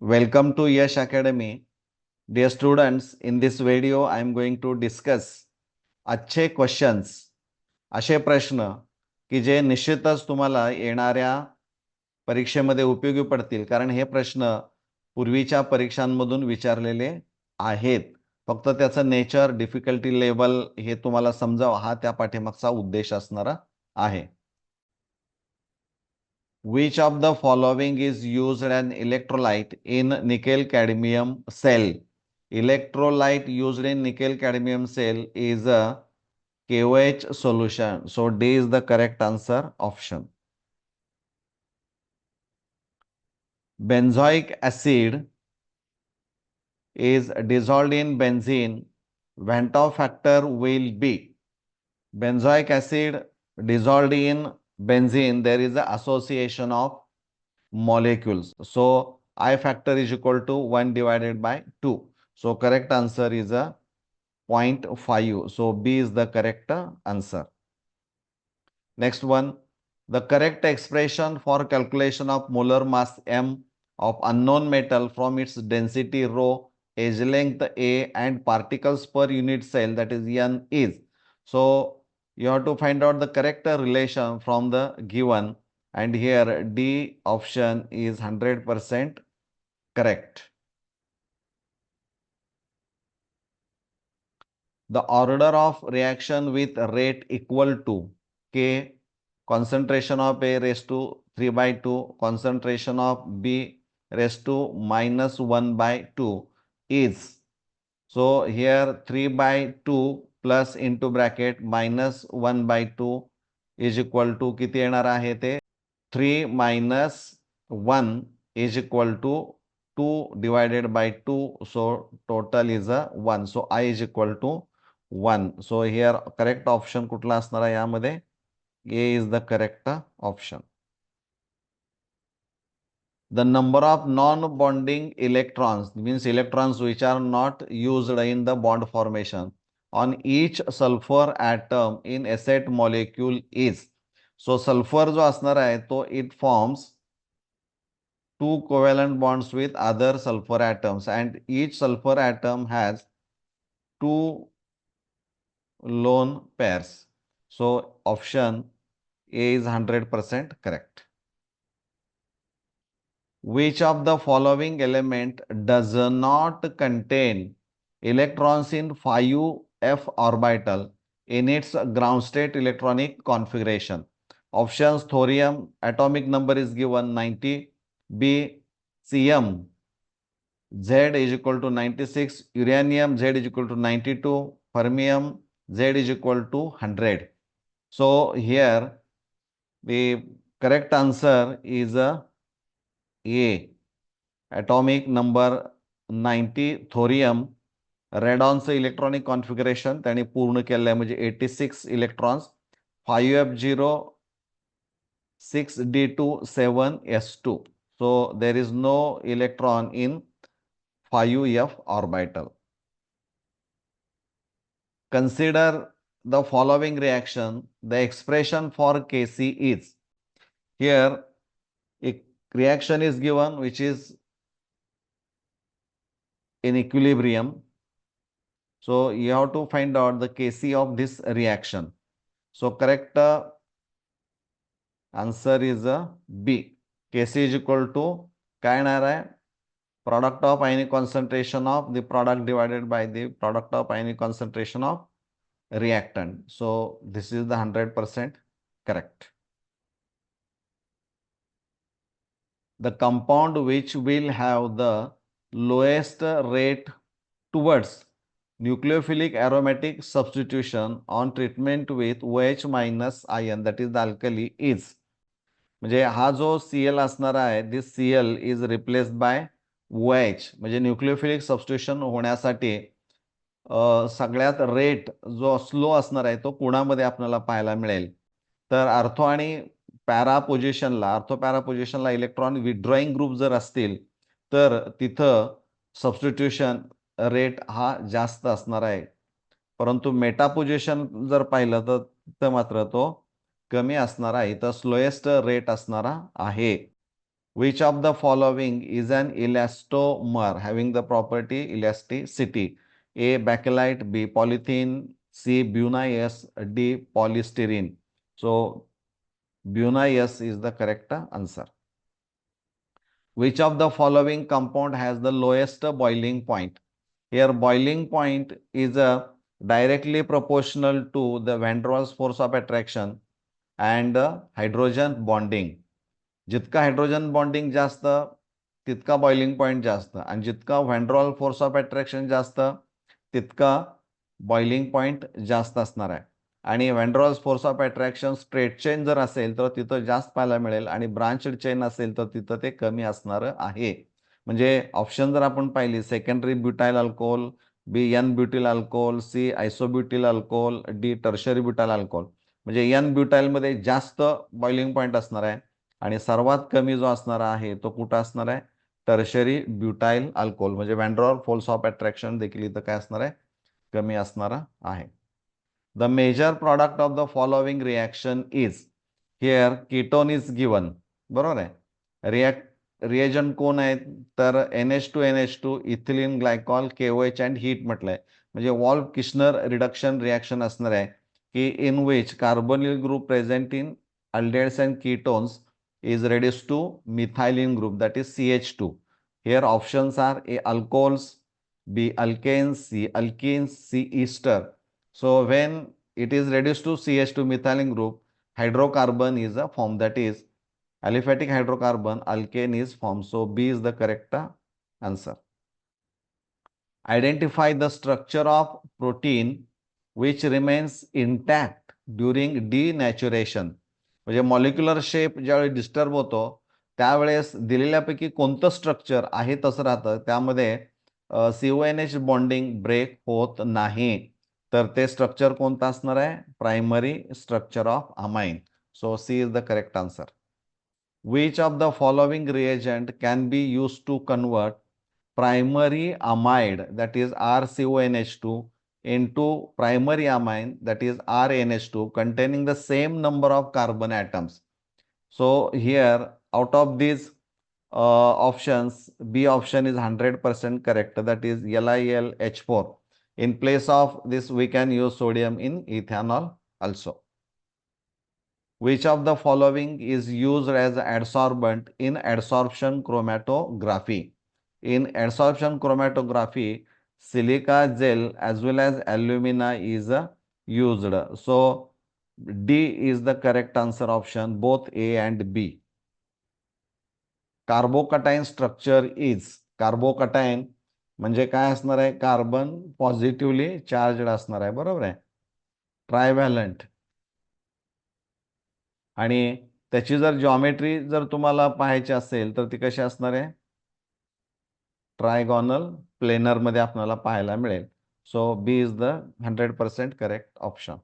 Welcome to Yash Academy. Dear students, in this video I am going to discuss अच्छे questions, असे प्रश्न की जे निश्चितच तुम्हाला येणाऱ्या परीक्षेमध्ये उपयोगी पडतील, कारण हे प्रश्न पूर्वीच्या परीक्षांमधून विचारलेले आहेत. फक्त त्याचं नेचर, डिफिकल्टी लेवल हे तुम्हाला समजावं हा त्या पाठीमागचा उद्देश असणारा आहे. Which of the following is used an electrolyte in nickel cadmium cell? Electrolyte used in nickel cadmium cell is a KOH solution. So D is the correct answer option. Benzoic acid is dissolved in benzene. Van 't Hoff factor will be. Benzoic acid dissolved in benzene, there is an association of molecules. So I factor is equal to 1 divided by 2. So correct answer is a 0.5. So B is the correct answer. Next one, the correct expression for calculation of molar mass M of unknown metal from its density rho, edge length A and particles per unit cell, that is N, is. So you have to find out the correct relation from the given, and here D option is 100% correct. The order of reaction with rate equal to K, concentration of A raised to 3 by 2, concentration of B raised to minus 1 by 2 is. So here 3 by 2 plus into bracket minus 1 by 2 is equal to किती येणार आहे ते 3 minus 1 is equal to 2 divided by 2. So total is a 1. So I is equal to 1. So here correct option कुठला असणार आहे यामध्ये A is the correct option. The number of non-bonding electrons, means electrons which are not used in the bond formation, on each sulfur atom in acid molecule is. So sulfur जो असणार आहे तो it forms two covalent bonds with other sulfur atoms, and each sulfur atom has two lone pairs. So option A is 100% correct. Which of the following element does not contain electrons in 5f orbital in its ground state electronic configuration? Options: thorium, atomic number is given 90, B, Cm, Z is equal to 96, uranium, Z is equal to 92, fermium, Z is equal to 100. So here the correct answer is A, atomic number 90, thorium. रेडॉनचं electronic configuration त्यांनी पूर्ण केलं आहे, म्हणजे 86 electrons, 5f0 6d2 7s2. So there is no electron in 5f orbital. Consider the following reaction. The expression for Kc is, here a reaction is given which is in equilibrium. So you have to find out the Kc of this reaction. So correct answer is B. Kc is equal to काय येणार आहे, product of ionic concentration of the product divided by the product of ionic concentration of reactant. So this is the 100% correct. The compound which will have the lowest rate towards nucleophilic aromatic substitution on treatment with OH minus ion, that is the alkali, is. म्हणजे हा जो Cl असणार आहे, this Cl is replaced by OH, म्हणजे nucleophilic substitution होण्यासाठी सगळ्यात rate जो slow असणार आहे तो कोणामध्ये आपल्याला पाहायला मिळेल, तर आर्थो आणि पॅरा पोझिशनला इलेक्ट्रॉन विथड्रॉईंग ग्रुप जर असतील तर तिथं सबस्टिट्यूशन रेट हा जास्त असणार आहे, परंतु मेटा पोझिशन जर पाहिलं तर तिथं मात्र तो कमी असणार आहे, तर स्लोएस्ट रेट असणारा आहे. Which of the following is an elastomer having the property elasticity? A. Bakelite, B. Polythene, C. Bunias, D. Polystyrene. So Bunias is the correct answer. Which of the following compound has the lowest boiling point? Here boiling point is directly proportional to the van der Waals force of attraction and hydrogen bonding. जितका hydrogen bonding जास्त तितका boiling point जास्त आणि जितका van der Waals force of attraction जास्त तितका boiling point जास्त असणार आहे. आणि van der Waals force of attraction straight chain जर असेल तर तिथं जास्त पाहायला मिळेल आणि ब्रांचड चेन असेल तर तिथं ते कमी असणार आहे. म्हणजे ऑप्शन जर आपण पाहिली secondary butyl alcohol, B N butyl alcohol, C isobutyl alcohol, D tertiary butyl alcohol. म्हणजे एन ब्युटाइलमध्ये जास्त बॉइलिंग पॉईंट असणार आहे आणि सर्वात कमी जो असणार आहे तो कुठं असणार आहे? Tertiary butyl alcohol. म्हणजे van der Waals force of attraction देखील इथं काय असणार आहे? कमी असणार आहे. The major product of the following reaction is. Here ketone is given. बरोबर आहे. रिएजंट कोण आहेत? तर NH2NH2, ethylene glycol, KOH and heat म्हटलंय. म्हणजे वॉल्फ किश्नर रिडक्शन रिॲक्शन असणार आहे की in which carbonyl group present in aldehydes and ketones is reduced to methylene group, that is CH2. Here options are A. alcohols, B. alkanes, C. alkenes, C. ester. So when it is reduced to CH2 methylene group, hydrocarbon is a form, that is aliphatic hydrocarbon, alkane is formed. So B is the correct answer. Identify the structure of protein which remains intact during denaturation. म्हणजे molecular shape ज्यावेळी disturb होतो त्यावेळेस दिलेल्यापैकी कोणतं structure आहे तसं राहतं, त्यामध्ये CONH bonding break होत नाही. तर ते स्ट्रक्चर कोणतं असणार आहे? Primary structure of amine. So C is the correct answer. Which of the following reagent can be use to convert primary amide, that is RCONH2, into primary amine, that is RNH2, containing the same number of carbon atoms. So here out of these options, B option is 100% correct, that is LiLH4. In place of this we can use sodium in ethanol also. Which of the following is used as adsorbent in adsorption chromatography? In adsorption chromatography, silica gel as well as alumina is used. So D is the correct answer option, both A and B. Carbocation structure is. Carbocation म्हणजे काय असणार आहे? Carbon positively charged असणार आहे. बरोबर आहे. ट्रायव्हॅलंट. आणि त्याची जर जॉमेट्री जर तुम्हाला पाहायची असेल तर ती कशी असणार आहे? ट्रायगोनल प्लेनर मध्ये आपल्याला पाहायला मिळेल. So B is the 100% correct option.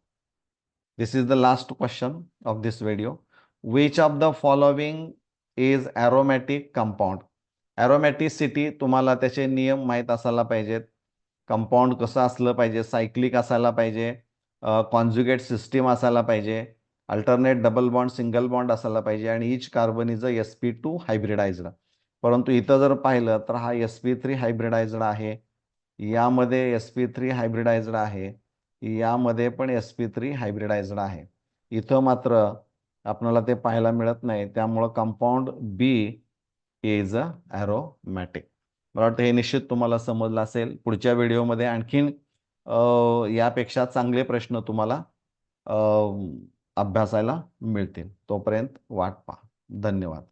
This is the last question of this video. Which of the following is aromatic compound? Aromaticity तुम्हाला त्याचे नियम माहीत असायला पाहिजेत. कंपाऊंड कसं असलं पाहिजे? सायक्लिक असायला पाहिजे, कॉन्जुगेट सिस्टीम असायला पाहिजे, alternate double bond single bond असायला पाहिजे आणि etch carbon is a sp2 hybridised. परंतु इथं जर पाहिलं तर हा sp3 हायब्रिडाइज्ड आहे, यामध्ये sp3 हायब्रिडाइज्ड आहे, यामध्ये पण sp3 हायब्रिडाइज्ड आहे. इथं मात्र आपल्याला ते पाहायला मिळत नाही, त्यामुळं compound B is a aromatic. मला वाटतं हे निश्चित तुम्हाला समजलं असेल. पुढच्या व्हिडिओमध्ये आणखीन यापेक्षा चांगले प्रश्न तुम्हाला अभ्यासायला मिळतील. तोपर्यंत वाट पहा. धन्यवाद.